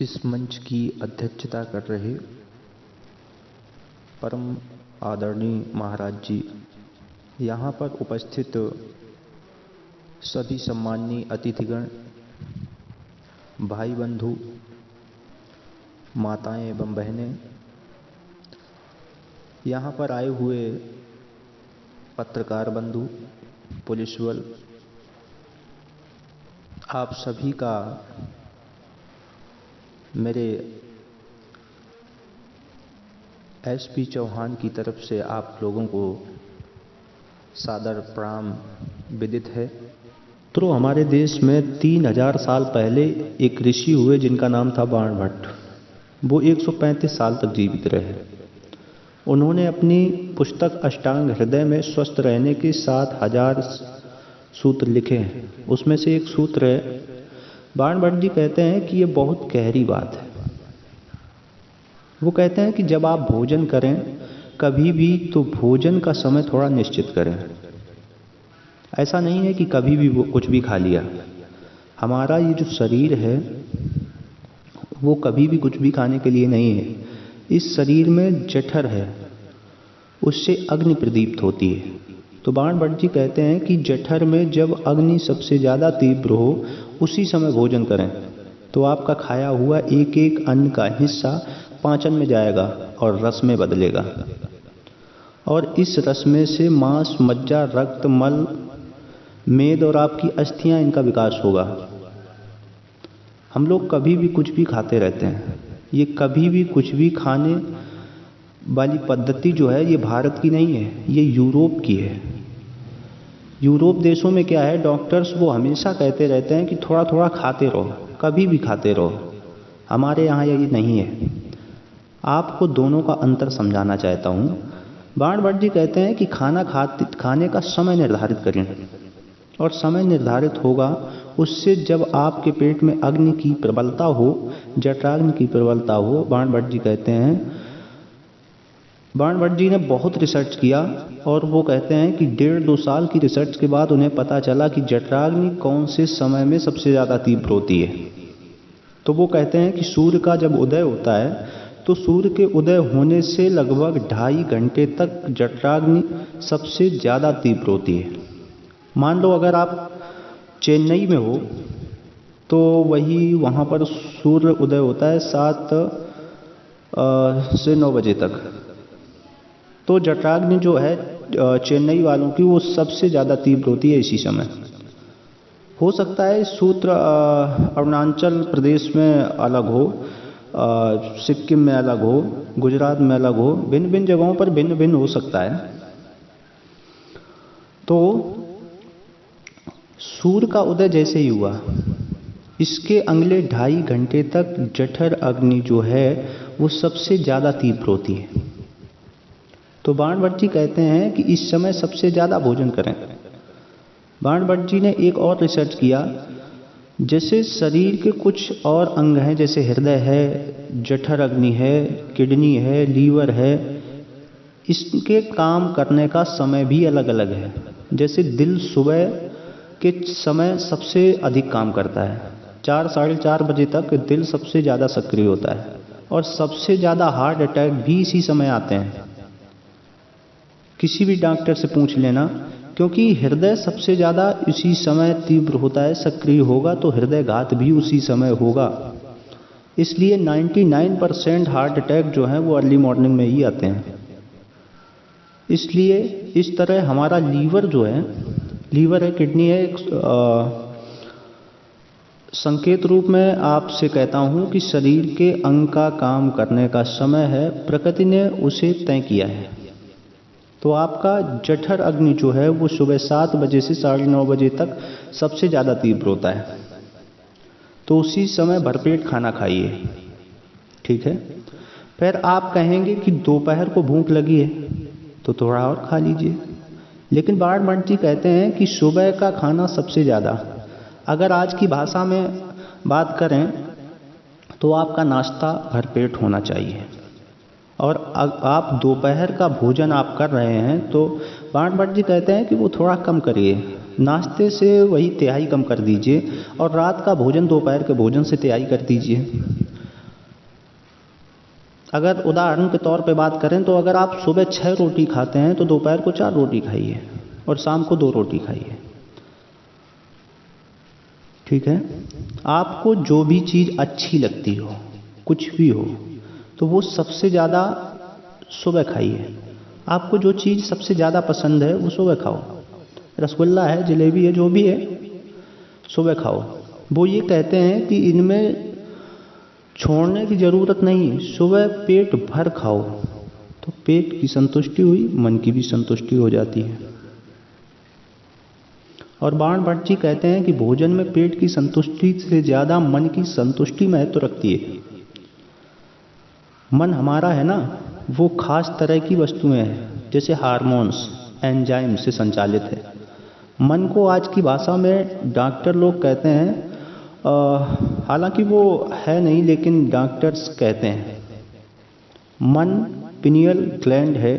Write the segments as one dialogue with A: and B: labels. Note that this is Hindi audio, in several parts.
A: इस मंच की अध्यक्षता कर रहे परम आदरणीय महाराज जी, यहाँ पर उपस्थित सभी सम्माननीय अतिथिगण, भाई बंधु, माताएं एवं बहनें, यहाँ पर आए हुए पत्रकार बंधु, पुलिस बल, आप सभी का मेरे एसपी चौहान की तरफ से आप लोगों को सादर प्रणाम विदित है। तो हमारे देश में 3000 साल पहले एक ऋषि हुए जिनका नाम था बाणभट्ट। वो 135 साल तक जीवित रहे। उन्होंने अपनी पुस्तक अष्टांग हृदय में स्वस्थ रहने के 7000 सूत्र लिखे हैं। उसमें से एक सूत्र है, बाणभट्ट जी कहते हैं कि ये बहुत गहरी बात है। वो कहते हैं कि जब आप भोजन करें कभी भी, तो भोजन का समय थोड़ा निश्चित करें। ऐसा नहीं है कि कभी भी वो कुछ भी खा लिया। हमारा ये जो शरीर है वो कभी भी कुछ भी खाने के लिए नहीं है। इस शरीर में जठर है, उससे अग्नि प्रदीप्त होती है। तो बाणभट्ट जी कहते हैं कि जठर में जब अग्नि सबसे ज़्यादा तीव्र हो उसी समय भोजन करें, तो आपका खाया हुआ एक एक अन्न का हिस्सा पाचन में जाएगा और रस में बदलेगा, और इस रस में से मांस, मज्जा, रक्त, मल, मेद और आपकी अस्थियां, इनका विकास होगा। हम लोग कभी भी कुछ भी खाते रहते हैं। ये कभी भी कुछ भी खाने वाली पद्धति जो है ये भारत की नहीं है, ये यूरोप की है। यूरोप देशों में क्या है, डॉक्टर्स वो हमेशा कहते रहते हैं कि थोड़ा थोड़ा खाते रहो, कभी भी खाते रहो। हमारे यहाँ ये नहीं है। आपको दोनों का अंतर समझाना चाहता हूँ। बाणभट्ट जी कहते हैं कि खाने का समय निर्धारित करें, और समय निर्धारित होगा उससे जब आपके पेट में अग्नि की प्रबलता हो, जठराग्नि की प्रबलता हो। बाणभट्ट जी कहते हैं, बाणभट्ट जी ने बहुत रिसर्च किया और वो कहते हैं कि 1.5-2 साल की रिसर्च के बाद उन्हें पता चला कि जठराग्नि कौन से समय में सबसे ज़्यादा तीव्र होती है। तो वो कहते हैं कि सूर्य का जब उदय होता है तो सूर्य के उदय होने से लगभग 2.5 घंटे तक जठराग्नि सबसे ज़्यादा तीव्र होती है। मान लो अगर आप चेन्नई में हो तो वहाँ पर सूर्य उदय होता है 7 से 9 बजे तक। तो जठराग्नि जो है चेन्नई वालों की वो सबसे ज़्यादा तीव्र होती है इसी समय। हो सकता है सूत्र अरुणाचल प्रदेश में अलग हो, सिक्किम में अलग हो, गुजरात में अलग हो, भिन्न भिन्न जगहों पर भिन्न भिन्न हो सकता है। तो सूर्य का उदय जैसे ही हुआ, इसके अगले 2.5 घंटे तक जठर अग्नि जो है वो सबसे ज़्यादा तीव्र होती है। तो बाणभट्ट जी कहते हैं कि इस समय सबसे ज़्यादा भोजन करें। बाणभट्ट जी ने एक और रिसर्च किया, जैसे शरीर के कुछ और अंग हैं, जैसे हृदय है, जठर अग्नि है, किडनी है, लीवर है, इसके काम करने का समय भी अलग अलग है। जैसे दिल सुबह के समय सबसे अधिक काम करता है, 4 साढ़े 4 बजे तक दिल सबसे ज़्यादा सक्रिय होता है, और सबसे ज़्यादा हार्ट अटैक भी इसी समय आते हैं। किसी भी डॉक्टर से पूछ लेना, क्योंकि हृदय सबसे ज़्यादा इसी समय तीव्र होता है, सक्रिय होगा, तो हृदय घात भी उसी समय होगा। इसलिए 99% हार्ट अटैक जो है वो अर्ली मॉर्निंग में ही आते हैं। इसलिए इस तरह हमारा लीवर जो है, लीवर है, किडनी है, संकेत रूप में आपसे कहता हूँ कि शरीर के अंग का काम करने का समय है, प्रकृति ने उसे तय किया है। तो आपका जठर अग्नि जो है वो सुबह 7 बजे से 9:30 बजे तक सबसे ज़्यादा तीव्र होता है। तो उसी समय भरपेट खाना खाइए, ठीक है। फिर आप कहेंगे कि दोपहर को भूख लगी है तो थोड़ा और खा लीजिए। लेकिन बाणभट्ट जी कहते हैं कि सुबह का खाना सबसे ज़्यादा, अगर आज की भाषा में बात करें तो आपका नाश्ता भरपेट होना चाहिए। और आप दोपहर का भोजन आप कर रहे हैं तो बाणभट्ट जी कहते हैं कि वो थोड़ा कम करिए, नाश्ते से वही 1/3 कम कर दीजिए, और रात का भोजन दोपहर के भोजन से 1/3 कर दीजिए। अगर उदाहरण के तौर पे बात करें तो अगर आप सुबह 6 रोटी खाते हैं तो दोपहर को 4 रोटी खाइए और शाम को 2 रोटी खाइए। ठीक है। आपको जो भी चीज़ अच्छी लगती हो, कुछ भी हो, तो वो सबसे ज़्यादा सुबह खाइए। आपको जो चीज़ सबसे ज़्यादा पसंद है वो सुबह खाओ। रसगुल्ला है, जलेबी है, जो भी है, सुबह खाओ। वो ये कहते हैं कि इनमें छोड़ने की ज़रूरत नहीं, सुबह पेट भर खाओ तो पेट की संतुष्टि हुई, मन की भी संतुष्टि हो जाती है। और बाण भट्ट जी कहते हैं कि भोजन में पेट की संतुष्टि से ज़्यादा मन की संतुष्टि महत्व रखती है। मन हमारा है ना, वो खास तरह की वस्तुएं हैं, जैसे हार्मोन्स, एंजाइम से संचालित है। मन को आज की भाषा में डॉक्टर लोग कहते हैं, हालांकि वो है नहीं लेकिन डॉक्टर्स कहते हैं, मन पिनियल ग्लैंड है,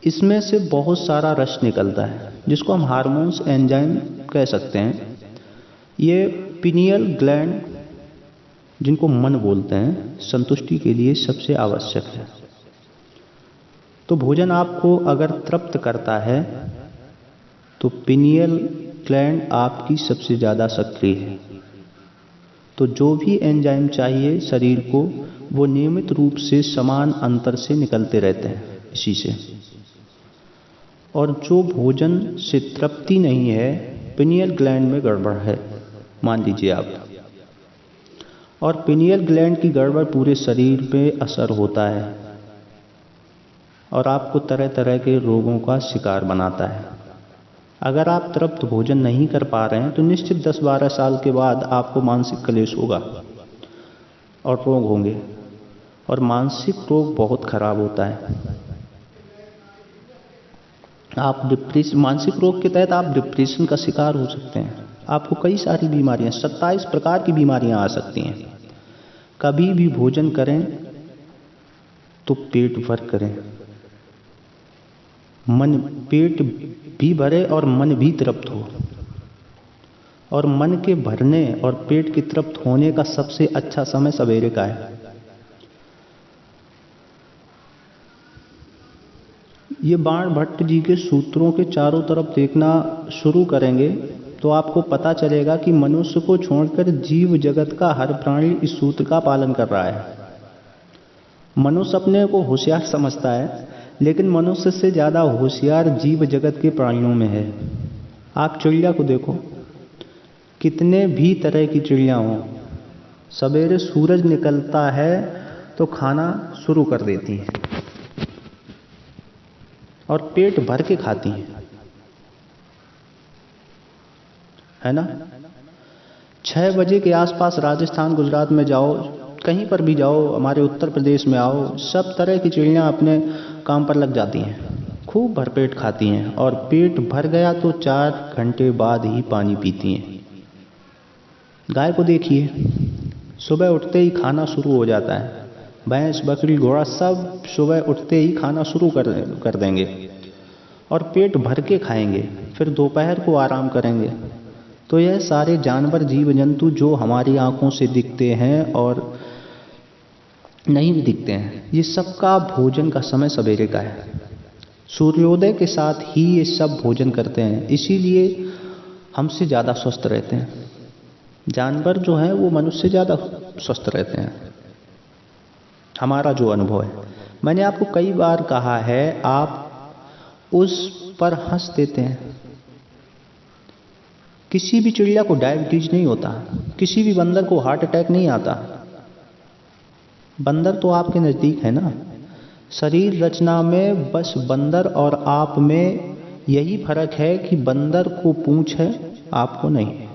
A: इसमें से बहुत सारा रस निकलता है जिसको हम हार्मोन्स, एंजाइम कह सकते हैं। ये पिनियल ग्लैंड, जिनको मन बोलते हैं, संतुष्टि के लिए सबसे आवश्यक है। तो भोजन आपको अगर तृप्त करता है तो पिनियल ग्लैंड आपकी सबसे ज़्यादा सक्रिय है। तो जो भी एंजाइम चाहिए शरीर को, वो नियमित रूप से समान अंतर से निकलते रहते हैं इसी से। और जो भोजन से तृप्ति नहीं है, पिनियल ग्लैंड में गड़बड़ है, मान लीजिए आप। और पिनियल ग्लैंड की गड़बड़ पूरे शरीर पे असर होता है और आपको तरह तरह के रोगों का शिकार बनाता है। अगर आप तृप्त भोजन नहीं कर पा रहे हैं तो निश्चित 10-12 साल के बाद आपको मानसिक क्लेश होगा और रोग होंगे, और मानसिक रोग बहुत खराब होता है। आप मानसिक रोग के तहत आप डिप्रेशन का शिकार हो सकते हैं। आपको कई सारी बीमारियां, 27 प्रकार की बीमारियां आ सकती हैं। कभी भी भोजन करें तो पेट भर करें, मन, पेट भी भरे और मन भी तृप्त हो। और मन के भरने और पेट के तृप्त होने का सबसे अच्छा समय सवेरे का है। ये बाण भट्ट जी के सूत्रों के चारों तरफ देखना शुरू करेंगे तो आपको पता चलेगा कि मनुष्य को छोड़कर जीव जगत का हर प्राणी इस सूत्र का पालन कर रहा है। मनुष्य अपने को होशियार समझता है, लेकिन मनुष्य से ज़्यादा होशियार जीव जगत के प्राणियों में है। आप चिड़िया को देखो, कितने भी तरह की चिड़िया हों, सवेरे सूरज निकलता है तो खाना शुरू कर देती हैं और पेट भर के खाती हैं, है ना। 6 बजे के आसपास राजस्थान, गुजरात में जाओ, कहीं पर भी जाओ, हमारे उत्तर प्रदेश में आओ, सब तरह की चिड़ियाँ अपने काम पर लग जाती हैं, खूब भरपेट खाती हैं और पेट भर गया तो 4 घंटे बाद ही पानी पीती हैं। गाय को देखिए, सुबह उठते ही खाना शुरू हो जाता है। भैंस, बकरी, घोड़ा सब सुबह उठते ही खाना शुरू कर देंगे और पेट भर के खाएंगे, फिर दोपहर को आराम करेंगे। तो यह सारे जानवर, जीव जंतु जो हमारी आंखों से दिखते हैं और नहीं भी दिखते हैं, ये सबका भोजन का समय सवेरे का है। सूर्योदय के साथ ही ये सब भोजन करते हैं, इसीलिए हमसे ज़्यादा स्वस्थ रहते हैं। जानवर जो हैं वो मनुष्य से ज़्यादा स्वस्थ रहते हैं, हमारा जो अनुभव है। मैंने आपको कई बार कहा है, आप उस पर हंस देते हैं। किसी भी चिड़िया को डायबिटीज नहीं होता, किसी भी बंदर को हार्ट अटैक नहीं आता। बंदर तो आपके नज़दीक है ना। शरीर रचना में बस बंदर और आप में यही फर्क है कि बंदर को पूंछ है, आपको नहीं,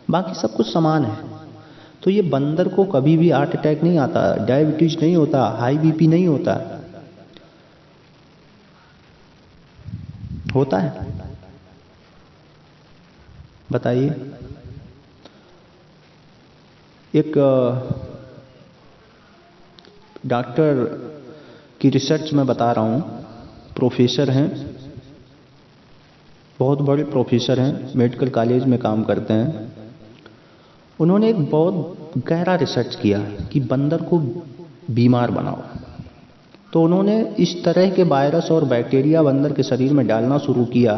A: बाकी सब कुछ समान है। तो ये बंदर को कभी भी हार्ट अटैक नहीं आता, डायबिटीज नहीं होता, हाई बीपी नहीं होता। होता है? बताइए। एक डॉक्टर की रिसर्च में बता रहा हूँ, प्रोफेसर हैं, बहुत बड़े प्रोफेसर हैं, मेडिकल कॉलेज में काम करते हैं। उन्होंने एक बहुत गहरा रिसर्च किया कि बंदर को बीमार बनाओ, तो उन्होंने इस तरह के वायरस और बैक्टीरिया बंदर के शरीर में डालना शुरू किया,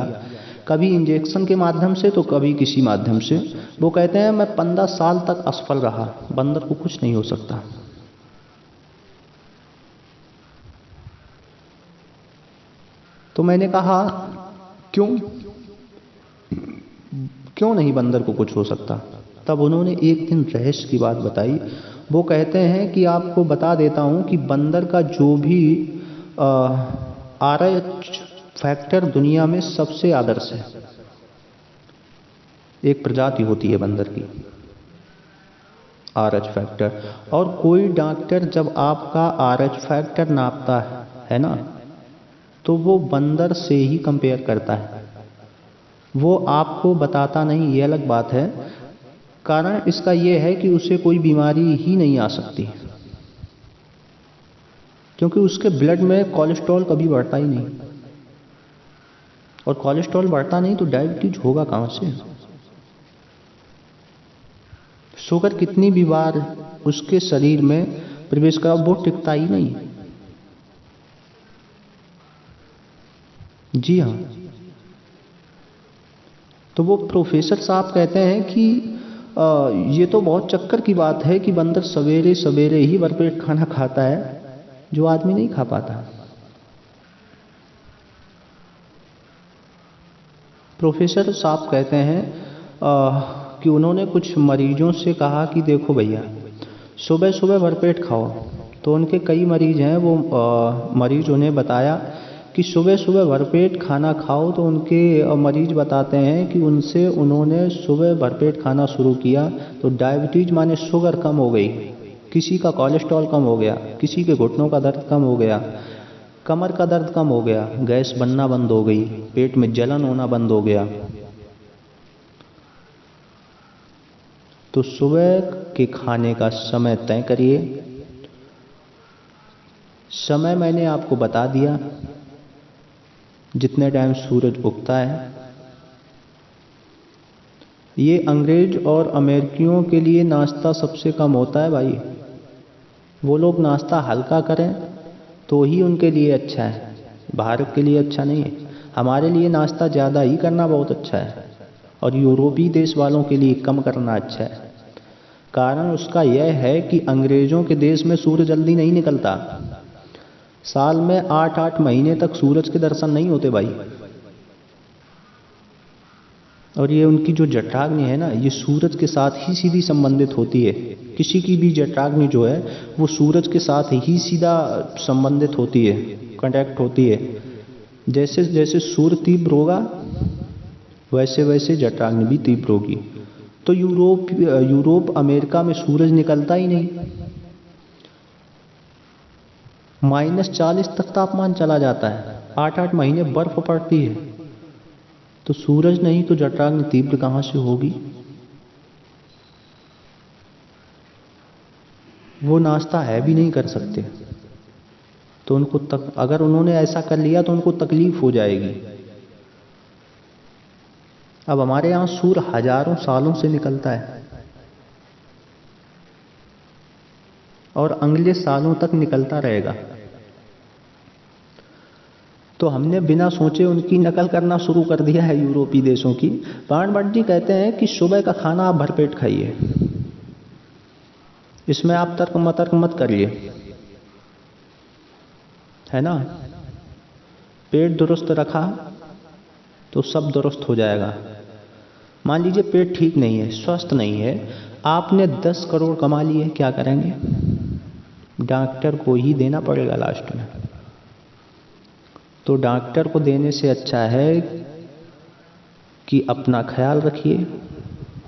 A: कभी इंजेक्शन के माध्यम से तो कभी किसी माध्यम से। वो कहते हैं मैं 15 साल तक असफल रहा, बंदर को कुछ नहीं हो सकता। तो मैंने कहा क्यों नहीं बंदर को कुछ हो सकता? तब उन्होंने एक दिन रहस्य की बात बताई। वो कहते हैं कि आपको बता देता हूं कि बंदर का जो भी RH फैक्टर दुनिया में सबसे आदर्श है। एक प्रजाति होती है बंदर की RH फैक्टर, और कोई डॉक्टर जब आपका RH फैक्टर नापता है ना, तो वो बंदर से ही कंपेयर करता है। वो आपको बताता नहीं, ये अलग बात है। कारण इसका ये है कि उसे कोई बीमारी ही नहीं आ सकती, क्योंकि उसके ब्लड में कोलेस्ट्रॉल कभी बढ़ता ही नहीं, और कोलेस्ट्रॉल बढ़ता नहीं तो डायबिटीज होगा कहाँ से? शुगर कितनी भी बार उसके शरीर में प्रवेश करा, वो टिकता ही नहीं। जी हाँ। तो वो प्रोफेसर साहब कहते हैं कि ये तो बहुत चक्कर की बात है कि बंदर सवेरे सवेरे ही भरपेट खाना खाता है, जो आदमी नहीं खा पाता। प्रोफेसर साहब कहते हैं कि उन्होंने कुछ मरीजों से कहा कि देखो भैया, सुबह सुबह भरपेट खाओ। तो उनके कई मरीज हैं, वो मरीज उन्हें बताया कि सुबह सुबह भरपेट खाना खाओ। तो उनके मरीज बताते हैं कि उन्होंने सुबह भरपेट खाना शुरू किया तो डायबिटीज माने शुगर कम हो गई, किसी का कोलेस्ट्रॉल कम हो गया, किसी के घुटनों का दर्द कम हो गया, कमर का दर्द कम हो गया, गैस बनना बंद हो गई, पेट में जलन होना बंद हो गया। तो सुबह के खाने का समय तय करिए। समय मैंने आपको बता दिया, जितने टाइम सूरज उगता है। ये अंग्रेज और अमेरिकियों के लिए नाश्ता सबसे कम होता है भाई। वो लोग नाश्ता हल्का करें तो ही उनके लिए अच्छा है, भारत के लिए अच्छा नहीं है। हमारे लिए नाश्ता ज़्यादा ही करना बहुत अच्छा है, और यूरोपीय देश वालों के लिए कम करना अच्छा है। कारण उसका यह है कि अंग्रेजों के देश में सूर्य जल्दी नहीं निकलता। साल में 8-8 महीने तक सूरज के दर्शन नहीं होते भाई। और ये उनकी जो जठराग्नि है ना, ये सूरज के साथ ही सीधी संबंधित होती है। किसी की भी जठराग्नि जो है वो सूरज के साथ ही सीधा संबंधित होती है, कनेक्ट होती है। जैसे जैसे सूर्य तीव्र होगा वैसे वैसे जठराग्नि भी तीव्र होगी। तो यूरोप अमेरिका में सूरज निकलता ही नहीं। -40 तक तापमान चला जाता है, 8-8 महीने बर्फ पड़ती है। तो सूरज नहीं तो जठराग्नि तीव्र कहाँ से होगी? वो नाश्ता है भी नहीं कर सकते। तो उनको अगर उन्होंने ऐसा कर लिया तो उनको तकलीफ हो जाएगी। अब हमारे यहाँ सूर्य हजारों सालों से निकलता है और अगले सालों तक निकलता रहेगा। तो हमने बिना सोचे उनकी नकल करना शुरू कर दिया है, यूरोपीय देशों की। बाणभट्ट जी कहते हैं कि सुबह का खाना आप भरपेट खाइए, इसमें आप तर्क मत करिए, है ना। पेट दुरुस्त रखा तो सब दुरुस्त हो जाएगा। मान लीजिए पेट ठीक नहीं है, स्वस्थ नहीं है, आपने 10 करोड़ कमा लिए, क्या करेंगे? डॉक्टर को ही देना पड़ेगा लास्ट में। तो डॉक्टर को देने से अच्छा है कि अपना ख्याल रखिए,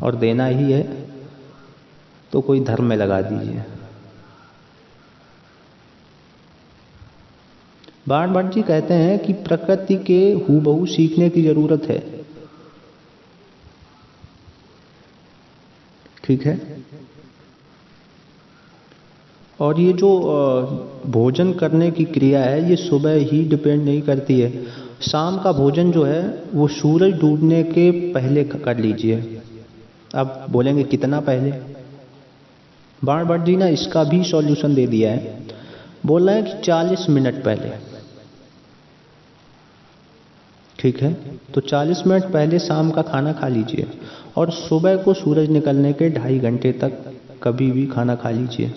A: और देना ही है तो कोई धर्म में लगा दीजिए। बाणभट्ट जी कहते हैं कि प्रकृति के हूबहू सीखने की जरूरत है। ठीक है। और ये जो भोजन करने की क्रिया है ये सुबह ही डिपेंड नहीं करती है। शाम का भोजन जो है वो सूरज डूबने के पहले कर लीजिए। अब बोलेंगे कितना पहले? बाणभट्ट जी ने इसका भी सॉल्यूशन दे दिया है। बोल रहे हैं कि 40 मिनट पहले, ठीक है, तो 40 मिनट पहले शाम का खाना खा लीजिए और सुबह को सूरज निकलने के 2.5 घंटे तक कभी भी खाना खा लीजिए।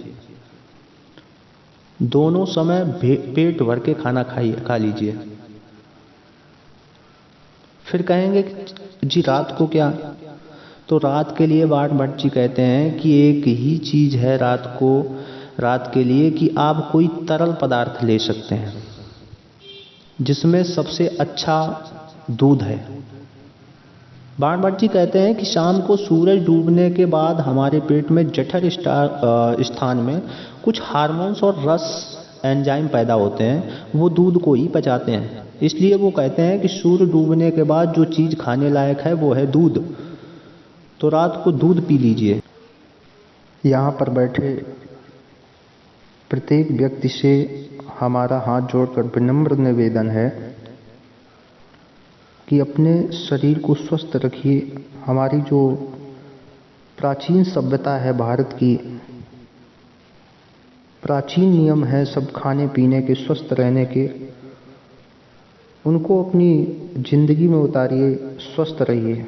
A: दोनों समय पेट भर के खाना खा लीजिए। फिर कहेंगे कि जी रात को क्या? तो रात के लिए बाण भट्ट जी कहते हैं कि एक ही चीज है रात के लिए कि आप कोई तरल पदार्थ ले सकते हैं, जिसमें सबसे अच्छा दूध है। बाण भट्ट जी कहते हैं कि शाम को सूरज डूबने के बाद हमारे पेट में जठर स्थान में कुछ हार्मोन्स और रस एंजाइम पैदा होते हैं, वो दूध को ही पचाते हैं। इसलिए वो कहते हैं कि सूर्य डूबने के बाद जो चीज़ खाने लायक है वो है दूध। तो रात को दूध पी लीजिए। यहाँ पर बैठे प्रत्येक व्यक्ति से हमारा हाथ जोड़कर विनम्र निवेदन है कि अपने शरीर को स्वस्थ रखिए। हमारी जो प्राचीन सभ्यता है भारत की, प्राचीन नियम है सब खाने पीने के, स्वस्थ रहने के, उनको अपनी जिंदगी में उतारिए, स्वस्थ रहिए।